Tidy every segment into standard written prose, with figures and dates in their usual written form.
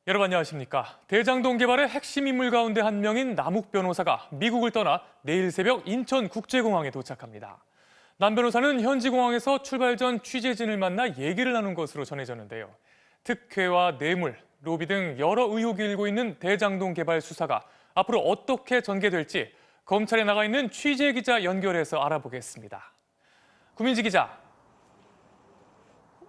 여러분 안녕하십니까. 대장동 개발의 핵심 인물 가운데 한 명인 남욱 변호사가 미국을 떠나 내일 새벽 인천국제공항에 도착합니다. 남 변호사는 현지 공항에서 출발 전 취재진을 만나 얘기를 나눈 것으로 전해졌는데요. 특혜와 뇌물, 로비 등 여러 의혹이 일고 있는 대장동 개발 수사가 앞으로 어떻게 전개될지 검찰에 나가 있는 취재 기자 연결해서 알아보겠습니다. 구민지 기자.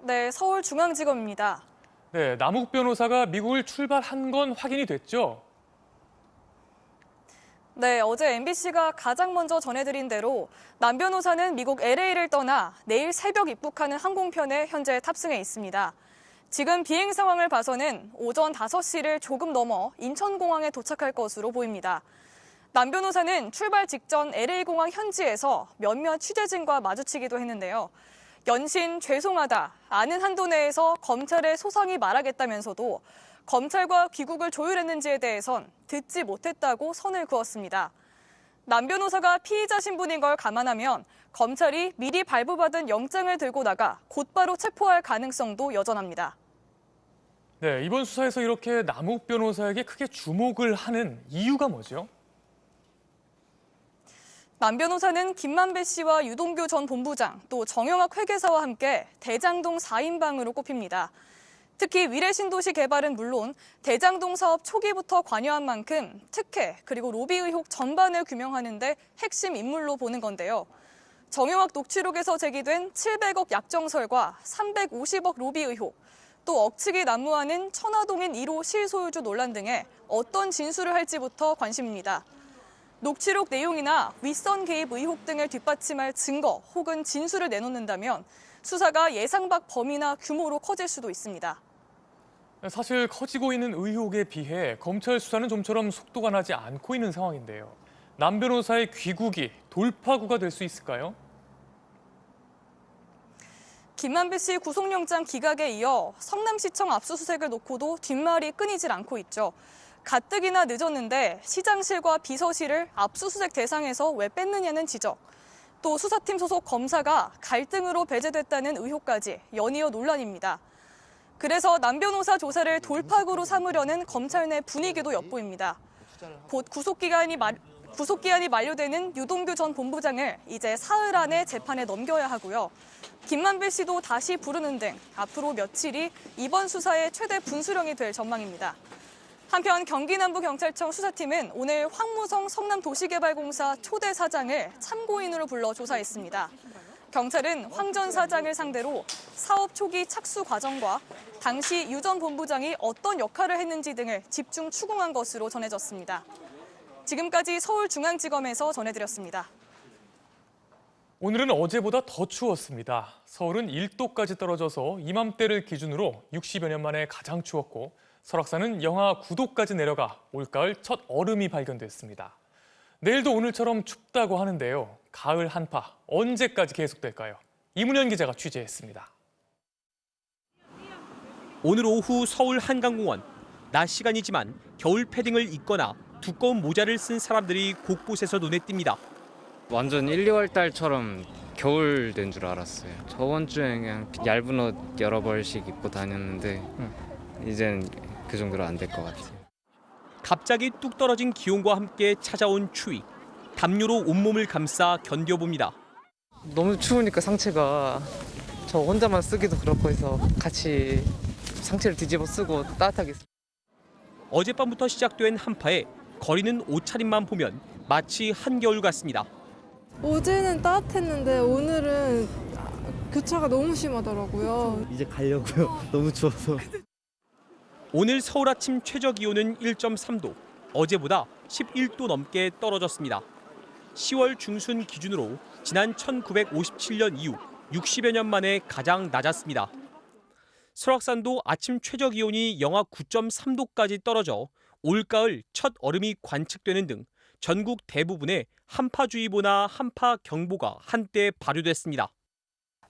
네, 서울중앙지검입니다. 네, 남욱 변호사가 미국을 출발한 건 확인이 됐죠? 네, 어제 MBC가 가장 먼저 전해드린 대로 남 변호사는 미국 LA를 떠나 내일 새벽 입국하는 항공편에 현재 탑승해 있습니다. 지금 비행 상황을 봐서는 오전 5시를 조금 넘어 인천공항에 도착할 것으로 보입니다. 남 변호사는 출발 직전 LA공항 현지에서 몇몇 취재진과 마주치기도 했는데요. 연신 죄송하다, 아는 한도 내에서 검찰에 소상히 말하겠다면서도 검찰과 귀국을 조율했는지에 대해선 듣지 못했다고 선을 그었습니다. 남 변호사가 피의자 신분인 걸 감안하면 검찰이 미리 발부받은 영장을 들고 나가 곧바로 체포할 가능성도 여전합니다. 네, 이번 수사에서 이렇게 남욱 변호사에게 크게 주목을 하는 이유가 뭐죠? 남 변호사는 김만배 씨와 유동규 전 본부장, 또 정영학 회계사와 함께 대장동 4인방으로 꼽힙니다. 특히 위례신도시 개발은 물론 대장동 사업 초기부터 관여한 만큼 특혜 그리고 로비 의혹 전반을 규명하는 데 핵심 인물로 보는 건데요. 정영학 녹취록에서 제기된 700억 약정설과 350억 로비 의혹, 또 억측이 난무하는 천화동인 1호 실소유주 논란 등에 어떤 진술을 할지부터 관심입니다. 녹취록 내용이나 윗선 개입 의혹 등을 뒷받침할 증거 혹은 진술을 내놓는다면 수사가 예상 밖 범위나 규모로 커질 수도 있습니다. 사실 커지고 있는 의혹에 비해 검찰 수사는 좀처럼 속도가 나지 않고 있는 상황인데요. 남 변호사의 귀국이 돌파구가 될 수 있을까요? 김만배 씨 구속영장 기각에 이어 성남시청 압수수색을 놓고도 뒷말이 끊이질 않고 있죠. 가뜩이나 늦었는데 시장실과 비서실을 압수수색 대상에서 왜 뺐느냐는 지적, 또 수사팀 소속 검사가 갈등으로 배제됐다는 의혹까지 연이어 논란입니다. 그래서 남 변호사 조사를 돌파구로 삼으려는 검찰 내 분위기도 엿보입니다. 곧 구속기한이 만료되는 유동규 전 본부장을 이제 사흘 안에 재판에 넘겨야 하고요. 김만배 씨도 다시 부르는 등 앞으로 며칠이 이번 수사의 최대 분수령이 될 전망입니다. 한편 경기남부경찰청 수사팀은 오늘 황무성 성남도시개발공사 초대 사장을 참고인으로 불러 조사했습니다. 경찰은 황 전 사장을 상대로 사업 초기 착수 과정과 당시 유 전 본부장이 어떤 역할을 했는지 등을 집중 추궁한 것으로 전해졌습니다. 지금까지 서울중앙지검에서 전해드렸습니다. 오늘은 어제보다 더 추웠습니다. 서울은 1도까지 떨어져서 이맘때를 기준으로 60여 년 만에 가장 추웠고 설악산은 영하 9도까지 내려가 올가을 첫 얼음이 발견됐습니다. 내일도 오늘처럼 춥다고 하는데요. 가을 한파 언제까지 계속될까요? 이문현 기자가 취재했습니다. 오늘 오후 서울 한강공원. 낮 시간이지만 겨울 패딩을 입거나 두꺼운 모자를 쓴 사람들이 곳곳에서 눈에 띕니다. 완전 1, 2월 달처럼 겨울 된 줄 알았어요. 저번 주에 그냥 얇은 옷 여러 벌씩 입고 다녔는데 이젠 그 정도로 안 될 것 같아요. 갑자기 뚝 떨어진 기온과 함께 찾아온 추위. 담요로 온몸을 감싸 견뎌봅니다. 너무 추우니까 상체가 저 혼자만 쓰기도 그렇고 해서 같이 상체를 뒤집어 쓰고 따뜻하게. 어젯밤부터 시작된 한파에 거리는 옷차림만 보면 마치 한겨울 같습니다. 어제는 따뜻했는데 오늘은 교차가 너무 심하더라고요. 이제 가려고요. 너무 추워서. 오늘 서울 아침 최저 기온은 1.3도, 어제보다 11도 넘게 떨어졌습니다. 10월 중순 기준으로 지난 1957년 이후 60여 년 만에 가장 낮았습니다. 설악산도 아침 최저 기온이 영하 9.3도까지 떨어져 올가을 첫 얼음이 관측되는 등 전국 대부분에 한파주의보나 한파경보가 한때 발효됐습니다.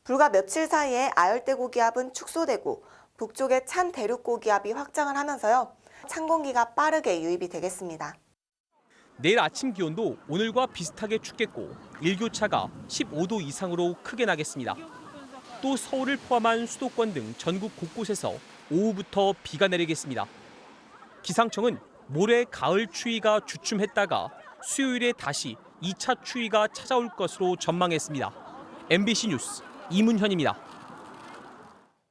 불과 며칠 사이에 아열대 고기압은 축소되고 북쪽에 찬 대륙 고기압이 확장을 하면서요. 찬 공기가 빠르게 유입이 되겠습니다. 내일 아침 기온도 오늘과 비슷하게 춥겠고 일교차가 15도 이상으로 크게 나겠습니다. 또 서울을 포함한 수도권 등 전국 곳곳에서 오후부터 비가 내리겠습니다. 기상청은 모레 가을 추위가 주춤했다가 수요일에 다시 2차 추위가 찾아올 것으로 전망했습니다. MBC 뉴스 이문현입니다.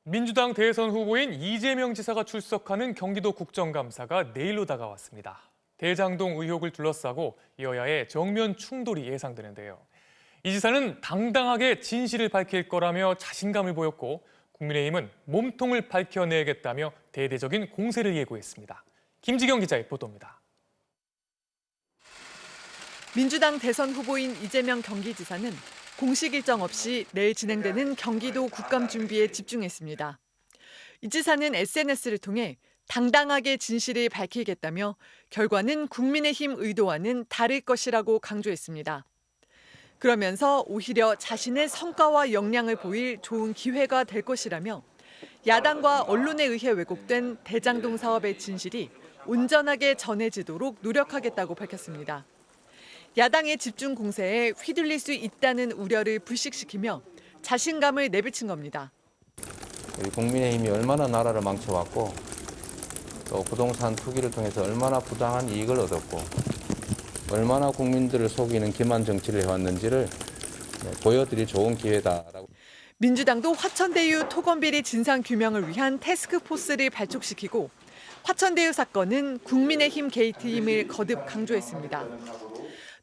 민주당 대선 후보인 이재명 지사가 출석하는 경기도 국정감사가 내일로 다가왔습니다. 대장동 의혹을 둘러싸고 여야의 정면 충돌이 예상되는데요. 이 지사는 당당하게 진실을 밝힐 거라며 자신감을 보였고 국민의힘은 몸통을 밝혀내겠다며 대대적인 공세를 예고했습니다. 김지경 기자의 보도입니다. 민주당 대선 후보인 이재명 경기지사는 공식 일정 없이 내일 진행되는 경기도 국감 준비에 집중했습니다. 이 지사는 SNS를 통해 당당하게 진실을 밝히겠다며 결과는 국민의힘 의도와는 다를 것이라고 강조했습니다. 그러면서 오히려 자신의 성과와 역량을 보일 좋은 기회가 될 것이라며 야당과 언론에 의해 왜곡된 대장동 사업의 진실이 온전하게 전해지도록 노력하겠다고 밝혔습니다. 야당의 집중 공세에 휘둘릴 수 있다는 우려를 불식시키며 자신감을 내비친 겁니다. 우리 국민의힘이 얼마나 나라를 망쳐왔고 또 부동산 투기를 통해서 얼마나 부당한 이익을 얻었고 얼마나 국민들을 속이는 기만 정치를 해왔는지를 보여드릴 좋은 기회다라고. 민주당도 화천대유 토건비리 진상규명을 위한 태스크포스를 발족시키고 화천대유 사건은 국민의힘 게이트임을 거듭 강조했습니다.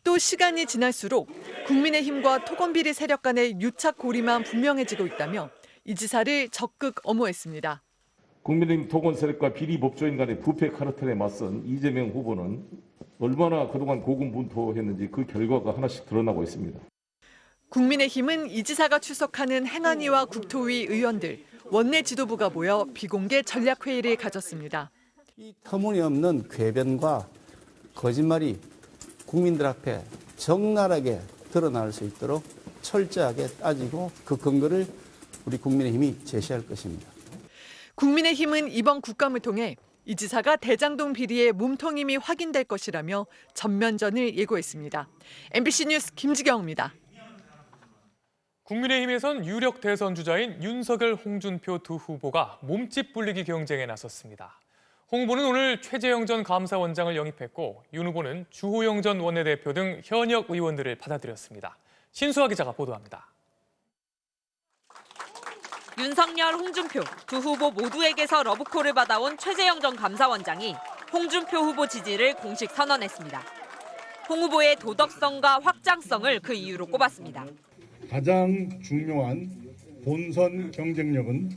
또 시간이 지날수록 국민의힘과 토건비리 세력 간의 유착 고리만 분명해지고 있다며 이 지사를 적극 엄호했습니다. 국민의힘 토건 세력과 비리 법조인 간의 부패 카르텔에 맞선 이재명 후보는 얼마나 그동안 고군분투했는지 그 결과가 하나씩 드러나고 있습니다. 국민의힘은 이 지사가 출석하는 행안위와 국토위 의원들, 원내 지도부가 모여 비공개 전략회의를 가졌습니다. 이 터무니없는 궤변과 거짓말이 국민들 앞에 적나라하게 드러날 수 있도록 철저하게 따지고 그 근거를 우리 국민의힘이 제시할 것입니다. 국민의힘은 이번 국감을 통해 이 지사가 대장동 비리의 몸통임이 확인될 것이라며 전면전을 예고했습니다. MBC 뉴스 김지경입니다. 국민의힘에선 유력 대선 주자인 윤석열, 홍준표 두 후보가 몸집 불리기 경쟁에 나섰습니다. 홍 후보는 오늘 최재형 전 감사원장을 영입했고 윤 후보는 주호영 전 원내대표 등 현역 의원들을 받아들였습니다. 신수아 기자가 보도합니다. 윤석열, 홍준표 두 후보 모두에게서 러브콜을 받아온 최재형 전 감사원장이 홍준표 후보 지지를 공식 선언했습니다. 홍 후보의 도덕성과 확장성을 그 이유로 꼽았습니다. 가장 중요한 본선 경쟁력은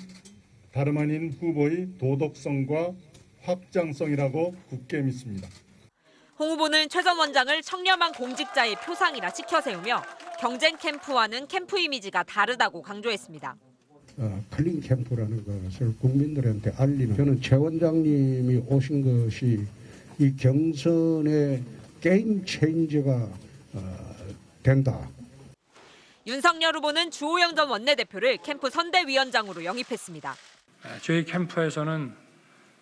다름 아닌 후보의 도덕성과 확장성이라고 굳게 믿습니다. 홍 후보는 최 전 원장을 청렴한 공직자의 표상이라 치켜 세우며 경쟁 캠프와는 캠프 이미지가 다르다고 강조했습니다. 클린 캠프라는 것을 국민들한테 알리는, 저는 최 원장님이 오신 것이 이 경선의 게임 체인저가 된다. 윤석열 후보는 주호영 전 원내대표를 캠프 선대위원장으로 영입했습니다. 저희 캠프에서는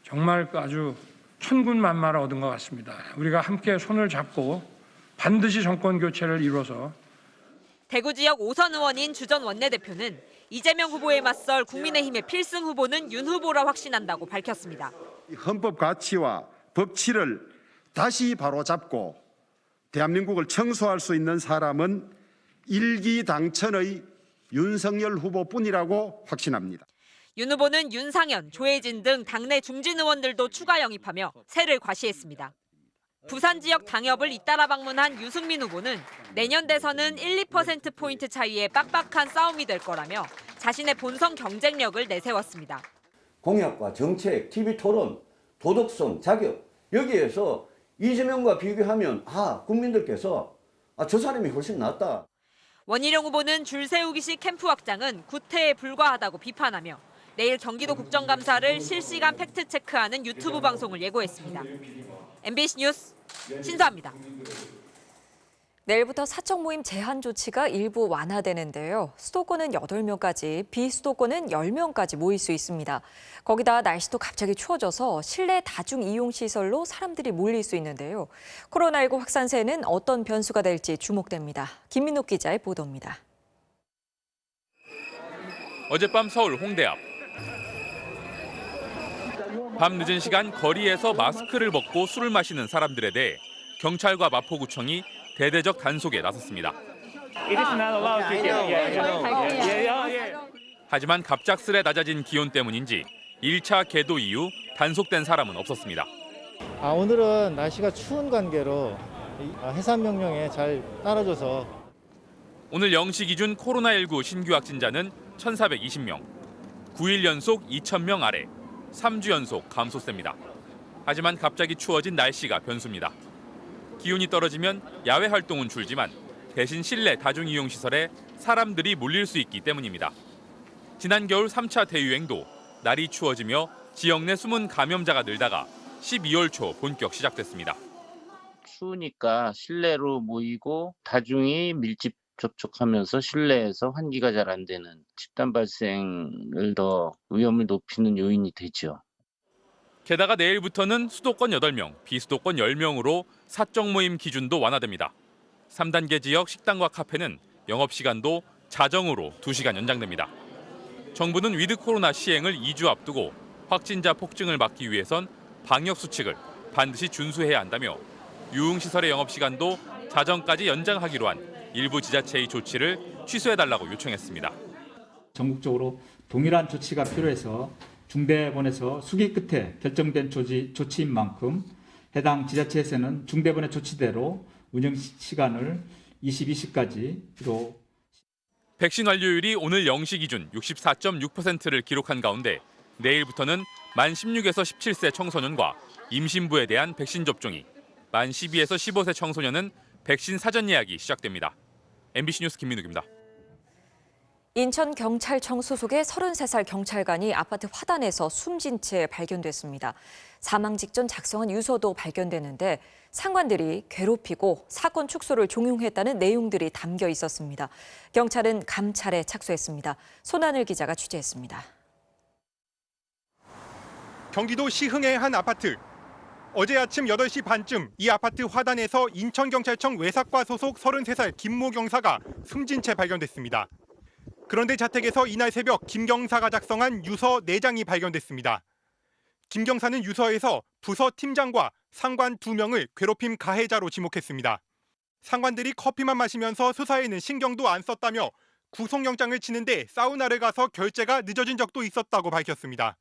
정말 아주 천군만마를 얻은 것 같습니다. 우리가 함께 손을 잡고 반드시 정권 교체를 이뤄서. 대구 지역 5선 의원인 주 전 원내대표는 이재명 후보에 맞설 국민의힘의 필승 후보는 윤 후보라 확신한다고 밝혔습니다. 헌법 가치와 법치를 다시 바로잡고 대한민국을 청소할 수 있는 사람은 일기당천의 윤석열 후보뿐이라고 확신합니다. 윤 후보는 윤상현, 조혜진 등 당내 중진 의원들도 추가 영입하며 세를 과시했습니다. 부산 지역 당협을 잇따라 방문한 유승민 후보는 내년 대선은 1~2%포인트 차이의 빡빡한 싸움이 될 거라며 자신의 본선 경쟁력을 내세웠습니다. 공약과 정책, TV 토론, 도덕성, 자격, 여기에서 이재명과 비교하면 국민들께서 저 사람이 훨씬 낫다. 원희룡 후보는 줄 세우기식 캠프 확장은 구태에 불과하다고 비판하며 내일 경기도 국정감사를 실시간 팩트체크하는 유튜브 방송을 예고했습니다. MBC 뉴스 신수아입니다. 내일부터 사적 모임 제한 조치가 일부 완화되는데요. 수도권은 8명까지, 비수도권은 10명까지 모일 수 있습니다. 거기다 날씨도 갑자기 추워져서 실내 다중이용시설로 사람들이 몰릴 수 있는데요. 코로나19 확산세는 어떤 변수가 될지 주목됩니다. 김민욱 기자의 보도입니다. 어젯밤 서울 홍대 앞. 밤늦은 시간 거리에서 마스크를 벗고 술을 마시는 사람들에 대해 경찰과 마포구청이 대대적 단속에 나섰습니다. 하지만 갑작스레 낮아진 기온 때문인지 1차 계도 이후 단속된 사람은 없었습니다. 오늘은 날씨가 추운 관계로 해산 명령에 잘 따라줘서 오늘 0시 기준 코로나19 신규 확진자는 1,420명, 9일 연속 2,000명 아래 3주 연속 감소세입니다. 하지만 갑자기 추워진 날씨가 변수입니다. 기온이 떨어지면 야외 활동은 줄지만 대신 실내 다중이용시설에 사람들이 몰릴 수 있기 때문입니다. 지난 겨울 3차 대유행도 날이 추워지며 지역 내 숨은 감염자가 늘다가 12월 초 본격 시작됐습니다. 추우니까 실내로 모이고 다중이 밀집 접촉하면서 실내에서 환기가 잘 안 되는 집단 발생을 더 위험을 높이는 요인이 되죠. 게다가 내일부터는 수도권 8명, 비수도권 10명으로 사적 모임 기준도 완화됩니다. 3단계 지역 식당과 카페는 영업시간도 자정으로 2시간 연장됩니다. 정부는 위드 코로나 시행을 2주 앞두고 확진자 폭증을 막기 위해선 방역 수칙을 반드시 준수해야 한다며 유흥시설의 영업시간도 자정까지 연장하기로 한 일부 지자체의 조치를 취소해달라고 요청했습니다. 전국적으로 동일한 조치가 필요해서 중대본에서 수기 끝에 결정된 조치인 만큼 해당 지자체에서는 중대본의 조치대로 운영 시간을 22시까지로. 백신 완료율이 오늘 0시 기준 64.6%를 기록한 가운데 내일부터는 만 16에서 17세 청소년과 임신부에 대한 백신 접종이, 만 12에서 15세 청소년은 백신 사전 예약이 시작됩니다. MBC 뉴스 김민욱입니다. 인천경찰청 소속의 33살 경찰관이 아파트 화단에서 숨진 채 발견됐습니다. 사망 직전 작성한 유서도 발견됐는데 상관들이 괴롭히고 사건 축소를 종용했다는 내용들이 담겨 있었습니다. 경찰은 감찰에 착수했습니다. 손하늘 기자가 취재했습니다. 경기도 시흥의 한 아파트. 어제 아침 8시 반쯤 이 아파트 화단에서 인천경찰청 외삭과 소속 33살 김모 경사가 숨진 채 발견됐습니다. 그런데 자택에서 이날 새벽 김 경사가 작성한 유서 4장이 발견됐습니다. 김 경사는 유서에서 부서 팀장과 상관 2명을 괴롭힘 가해자로 지목했습니다. 상관들이 커피만 마시면서 수사에는 신경도 안 썼다며 구속영장을 치는데 사우나를 가서 결재가 늦어진 적도 있었다고 밝혔습니다.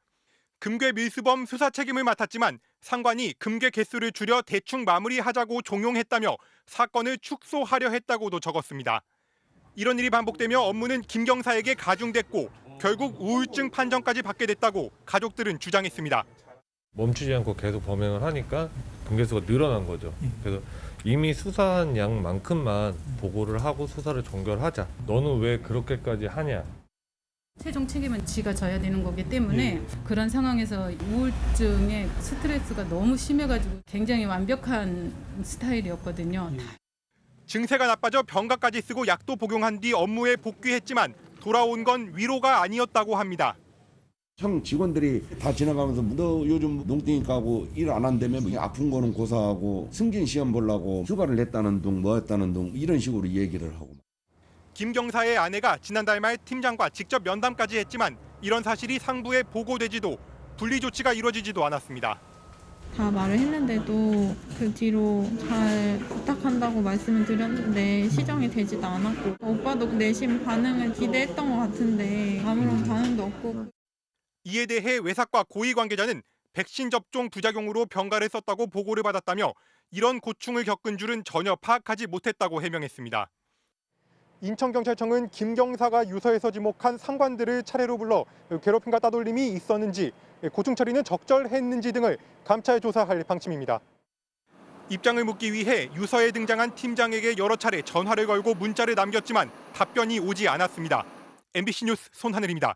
금괴 밀수범 수사 책임을 맡았지만 상관이 금괴 개수를 줄여 대충 마무리하자고 종용했다며 사건을 축소하려 했다고도 적었습니다. 이런 일이 반복되며 업무는 김 경사에게 가중됐고 결국 우울증 판정까지 받게 됐다고 가족들은 주장했습니다. 멈추지 않고 계속 범행을 하니까 금괴수가 늘어난 거죠. 그래서 이미 수사한 양만큼만 보고를 하고 수사를 종결하자. 너는 왜 그렇게까지 하냐. 최종 책임은 지가 져야 되는 거기 때문에 그런 상황에서 우울증에 스트레스가 너무 심해가지고 굉장히 완벽한 스타일이었거든요. 증세가 나빠져 병가까지 쓰고 약도 복용한 뒤 업무에 복귀했지만 돌아온 건 위로가 아니었다고 합니다. 청 직원들이 다 지나가면서 너 요즘 농땡이 까고 일 안 한다며 아픈 거는 고사하고 승진 시험 보려고 휴가를 냈다는 둥 뭐했다는 둥 이런 식으로 얘기를 하고. 김 경사의 아내가 지난달 말 팀장과 직접 면담까지 했지만 이런 사실이 상부에 보고되지도 분리 조치가 이루어지지도 않았습니다. 다 말을 했는데도 그 뒤로 잘 부탁한다고 말씀을 드렸는데 시정이 되지도 않았고 오빠도 내심 반응을 기대했던 것 같은데 아무런 반응도 없고. 이에 대해 외삭과 고위 관계자는 백신 접종 부작용으로 병가를 썼다고 보고를 받았다며 이런 고충을 겪은 줄은 전혀 파악하지 못했다고 해명했습니다. 인천경찰청은 김 경사가 유서에서 지목한 상관들을 차례로 불러 괴롭힘과 따돌림이 있었는지, 고충 처리는 적절했는지 등을 감찰 조사할 방침입니다. 입장을 묻기 위해 유서에 등장한 팀장에게 여러 차례 전화를 걸고 문자를 남겼지만 답변이 오지 않았습니다. MBC 뉴스 손하늘입니다.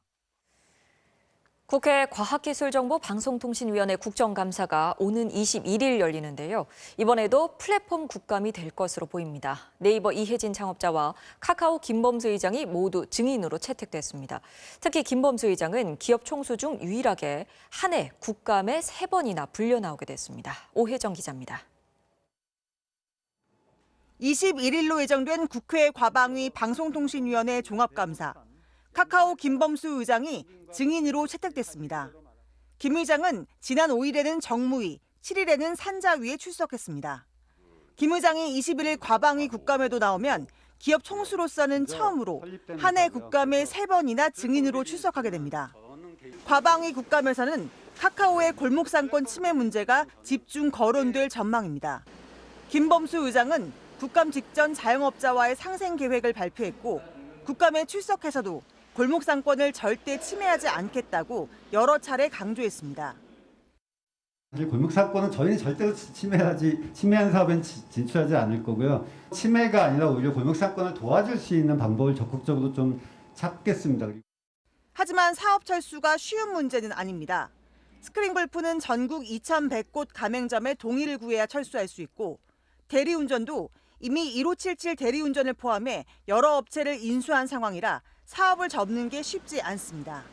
국회 과학기술정보방송통신위원회 국정감사가 오는 21일 열리는데요. 이번에도 플랫폼 국감이 될 것으로 보입니다. 네이버 이혜진 창업자와 카카오 김범수 의장이 모두 증인으로 채택됐습니다. 특히 김범수 의장은 기업 총수 중 유일하게 한 해 국감에 3번이나 불려 나오게 됐습니다. 오혜정 기자입니다. 21일로 예정된 국회 과방위 방송통신위원회 종합감사. 카카오 김범수 의장이 증인으로 채택됐습니다. 김 의장은 지난 5일에는 정무위, 7일에는 산자위에 출석했습니다. 김 의장이 21일 과방위 국감에도 나오면 기업 총수로서는 처음으로 한 해 국감에 3번이나 증인으로 출석하게 됩니다. 과방위 국감에서는 카카오의 골목상권 침해 문제가 집중 거론될 전망입니다. 김범수 의장은 국감 직전 자영업자와의 상생 계획을 발표했고 국감에 출석해서도 골목상권을 절대 침해하지 않겠다고 여러 차례 강조했습니다. 사실 골목상권은 저희는 절대로 침해하는 사업엔 진출하지 않을 거고요. 침해가 아니라 오히려 골목상권을 도와줄 수 있는 방법을 적극적으로 좀 찾겠습니다. 하지만 사업 철수가 쉬운 문제는 아닙니다. 스크린골프는 전국 2,100곳 가맹점에 동의를 구해야 철수할 수 있고 대리운전도 이미 1577 대리운전을 포함해 여러 업체를 인수한 상황이라 사업을 접는 게 쉽지 않습니다.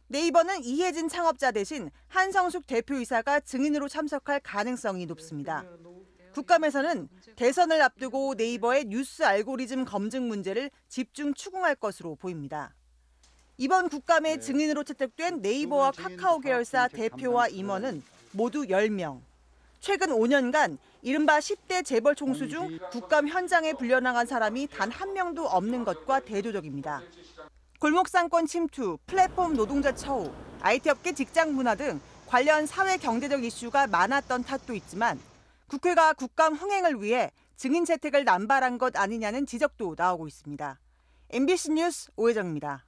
네이버는 이혜진 창업자 대신 한성숙 대표이사가 증인으로 참석할 가능성이 높습니다. 국감에서는 대선을 앞두고 네이버의 뉴스 알고리즘 검증 문제를 집중 추궁할 것으로 보입니다. 이번 국감에 증인으로 채택된 네이버와 카카오 계열사 대표와 임원은 모두 10명. 최근 5년간 이른바 10대 재벌 총수 중 국감 현장에 불려나간 사람이 단 한 명도 없는 것과 대조적입니다. 골목상권 침투, 플랫폼 노동자 처우, IT업계 직장 문화 등 관련 사회 경제적 이슈가 많았던 탓도 있지만 국회가 국감 흥행을 위해 증인 채택을 남발한 것 아니냐는 지적도 나오고 있습니다. MBC 뉴스 오혜정입니다.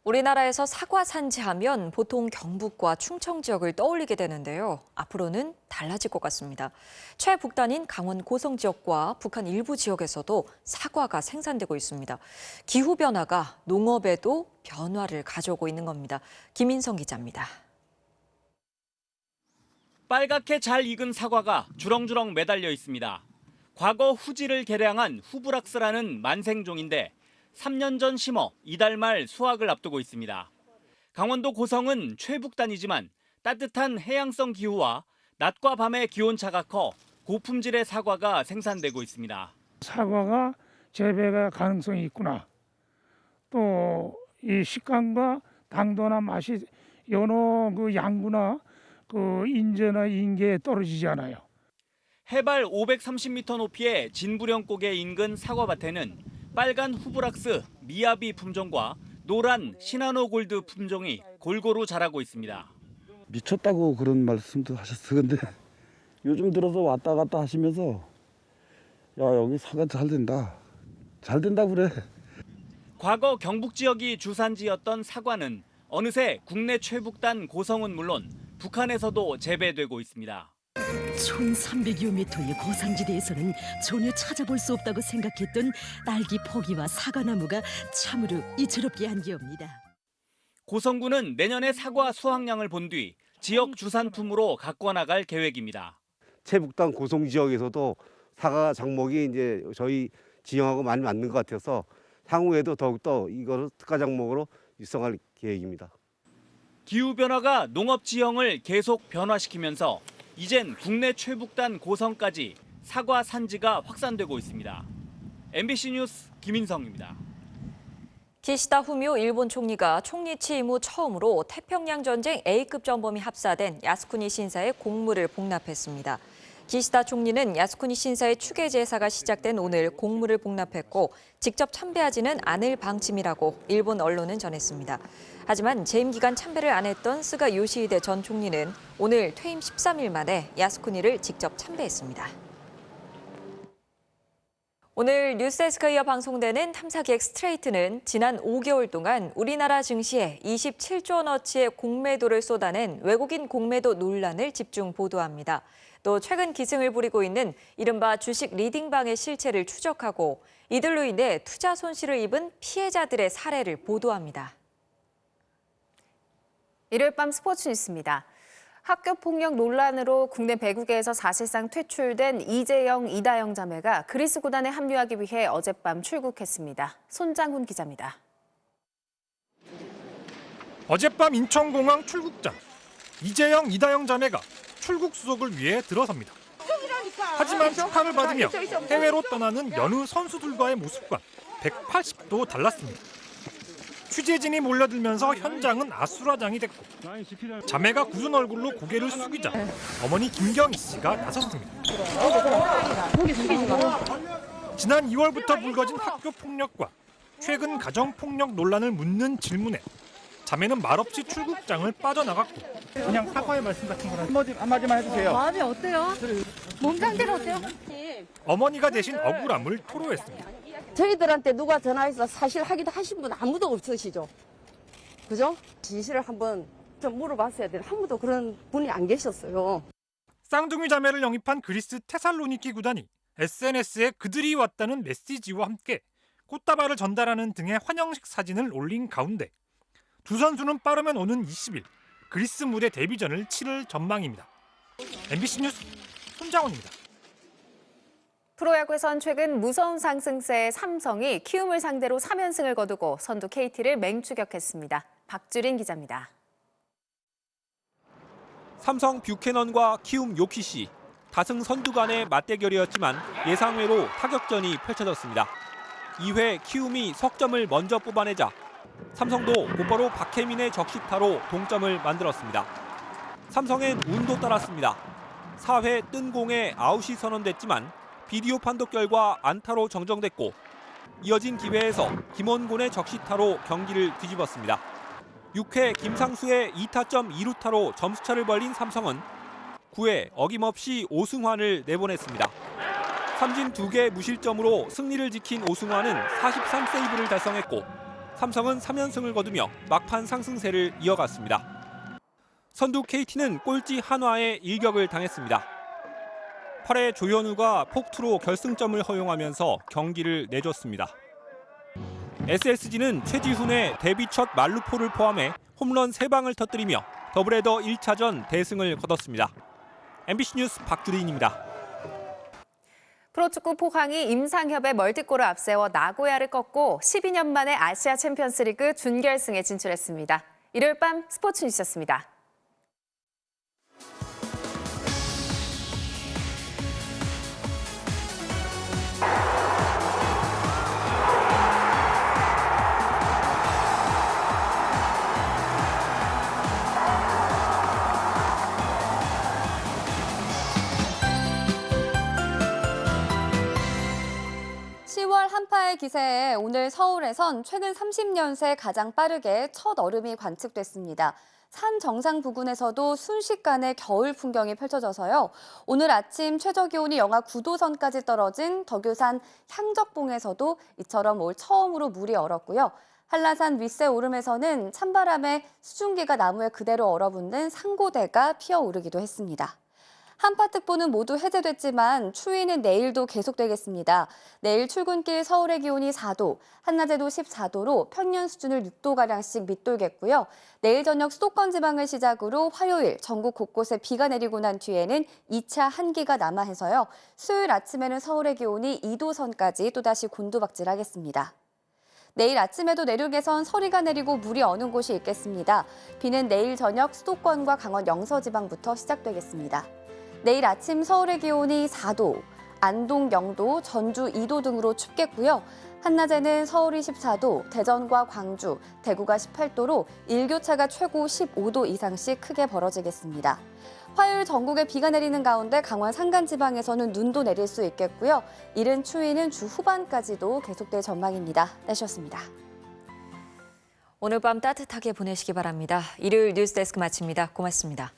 우리나라에서 사과 산지하면 보통 경북과 충청 지역을 떠올리게 되는데요. 앞으로는 달라질 것 같습니다. 최북단인 강원 고성 지역과 북한 일부 지역에서도 사과가 생산되고 있습니다. 기후변화가 농업에도 변화를 가져오고 있는 겁니다. 김인성 기자입니다. 빨갛게 잘 익은 사과가 주렁주렁 매달려 있습니다. 과거 후지를 개량한 후브락스라는 만생종인데 3년 전 심어 이달 말 수확을 앞두고 있습니다. 강원도 고성은 최북단이지만 따뜻한 해양성 기후와 낮과 밤의 기온차가 커 고품질의 사과가 생산되고 있습니다. 사과가 재배가 가능성이 있구나. 또 이 식감과 당도나 맛이 여러 그 양구나 그 인재나 인계에 떨어지지 않아요. 해발 530m 높이의 진부령곡에 인근 사과밭에는 빨간 후브락스 미야비 품종과 노란 시나노 골드 품종이 골고루 자라고 있습니다. 미쳤다고 그런 말씀도 하셨어요. 근데 요즘 들어서 왔다 갔다 하시면서 야 여기 사과 잘 된다. 잘 된다 그래. 과거 경북 지역이 주산지였던 사과는 어느새 국내 최북단 고성은 물론 북한에서도 재배되고 있습니다. 1300여 미터의 고산지대에서는 전혀 찾아볼 수 없다고 생각했던 딸기 포기와 사과나무가 참으로 이채롭게 한기옵니다. 고성군은 내년에 사과 수확량을 본 뒤 지역 주산품으로 가꿔 나갈 계획입니다. 최북단 고성 지역에서도 사과 작목이 이제 저희 지형하고 많이 맞는 것 같아서 향후에도 더욱더 이거를 특가 작목으로 육성할 계획입니다. 기후변화가 농업 지형을 계속 변화시키면서 이젠 국내 최북단 고성까지 사과 산지가 확산되고 있습니다. MBC 뉴스 김인성입니다. 기시다 후미오 일본 총리가 총리 취임 후 처음으로 태평양 전쟁 A급 전범이 합사된 야스쿠니 신사의 공물을 복납했습니다. 기시다 총리는 야스쿠니 신사의 추계 제사가 시작된 오늘 공물을 복납했고 직접 참배하지는 않을 방침이라고 일본 언론은 전했습니다. 하지만 재임 기간 참배를 안 했던 스가 요시히데 전 총리는 오늘 퇴임 13일 만에 야스쿠니를 직접 참배했습니다. 오늘 뉴스데스크에 이어 방송되는 탐사기획 스트레이트는 지난 5개월 동안 우리나라 증시에 27조 원어치의 공매도를 쏟아낸 외국인 공매도 논란을 집중 보도합니다. 또 최근 기승을 부리고 있는 이른바 주식 리딩방의 실체를 추적하고 이들로 인해 투자 손실을 입은 피해자들의 사례를 보도합니다. 일요일 밤 스포츠 뉴스입니다. 학교 폭력 논란으로 국내 배구계에서 사실상 퇴출된 이재영, 이다영 자매가 그리스 구단에 합류하기 위해 어젯밤 출국했습니다. 손장훈 기자입니다. 어젯밤 인천공항 출국장. 이재영, 이다영 자매가 출국 수속을 위해 들어섭니다. 하지만 축하를 받으며 해외로 떠나는 여느 선수들과의 모습과 180도 달랐습니다. 취재진이 몰려들면서 현장은 아수라장이 됐고 자매가 굳은 얼굴로 고개를 숙이자 어머니 김경희 씨가 나섰습니다. 지난 2월부터 불거진 학교 폭력과 최근 가정 폭력 논란을 묻는 질문에 자매는 말없이 출국장을 빠져나갔고 그냥 사과의 말씀 같은 거는 한마디만 해주세요. 마음이 어때요? 몸 상태가 어때요? 어머니가 대신 억울함을 토로했습니다. 저희들한테 누가 전화해서 사실 하기도 하신 분 아무도 없으시죠? 그죠? 진실을 한번 좀 물어봤어야 되는데 한 번도 그런 분이 안 계셨어요. 쌍둥이 자매를 영입한 그리스 테살로니키 구단이 SNS에 그들이 왔다는 메시지와 함께 꽃다발을 전달하는 등의 환영식 사진을 올린 가운데 두 선수는 빠르면 오는 20일 그리스 무대 데뷔전을 치를 전망입니다. MBC 뉴스 손장훈입니다. 프로야구에선 최근 무서운 상승세의 삼성이 키움을 상대로 3연승을 거두고 선두 KT를 맹추격했습니다. 박주린 기자입니다. 삼성 뷰캐넌과 키움 요키시, 다승 선두 간의 맞대결이었지만 예상외로 타격전이 펼쳐졌습니다. 2회 키움이 석점을 먼저 뽑아내자 삼성도 곧바로 박혜민의 적시타로 동점을 만들었습니다. 삼성엔 운도 따랐습니다. 4회 뜬 공에 아웃이 선언됐지만 비디오 판독 결과 안타로 정정됐고 이어진 기회에서 김원곤의 적시타로 경기를 뒤집었습니다. 6회 김상수의 2타점 2루타로 점수차를 벌린 삼성은 9회 어김없이 오승환을 내보냈습니다. 삼진 2개 무실점으로 승리를 지킨 오승환은 43세이브를 달성했고 삼성은 3연승을 거두며 막판 상승세를 이어갔습니다. 선두 KT는 꼴찌 한화에 일격을 당했습니다. 8회 조현우가 폭투로 결승점을 허용하면서 경기를 내줬습니다. SSG는 최지훈의 데뷔 첫 만루포를 포함해 홈런 3방을 터뜨리며 더블헤더 1차전 대승을 거뒀습니다. MBC 뉴스 박주린입니다. 프로축구 포항이 임상협의 멀티골을 앞세워 나고야를 꺾고 12년 만에 아시아 챔피언스리그 준결승에 진출했습니다. 일요일 밤 스포츠 뉴스였습니다. 한파의 기세에 오늘 서울에선 최근 30년 새 가장 빠르게 첫 얼음이 관측됐습니다. 산 정상 부근에서도 순식간에 겨울 풍경이 펼쳐져서요. 오늘 아침 최저기온이 영하 9도 선까지 떨어진 덕유산 향적봉에서도 이처럼 올 처음으로 물이 얼었고요. 한라산 윗새 오름에서는 찬바람에 수증기가 나무에 그대로 얼어붙는 상고대가 피어오르기도 했습니다. 한파특보는 모두 해제됐지만 추위는 내일도 계속되겠습니다. 내일 출근길 서울의 기온이 4도, 한낮에도 14도로 평년 수준을 6도가량씩 밑돌겠고요. 내일 저녁 수도권 지방을 시작으로 화요일 전국 곳곳에 비가 내리고 난 뒤에는 2차 한기가 남하해서요. 수요일 아침에는 서울의 기온이 2도 선까지 또다시 곤두박질하겠습니다. 내일 아침에도 내륙에선 서리가 내리고 물이 어는 곳이 있겠습니다. 비는 내일 저녁 수도권과 강원 영서지방부터 시작되겠습니다. 내일 아침 서울의 기온이 4도, 안동, 영도, 전주 2도 등으로 춥겠고요. 한낮에는 서울이 14도, 대전과 광주, 대구가 18도로 일교차가 최고 15도 이상씩 크게 벌어지겠습니다. 화요일 전국에 비가 내리는 가운데 강원 산간지방에서는 눈도 내릴 수 있겠고요. 이른 추위는 주 후반까지도 계속될 전망입니다. 날씨였습니다. 오늘 밤 따뜻하게 보내시기 바랍니다. 일요일 뉴스데스크 마칩니다. 고맙습니다.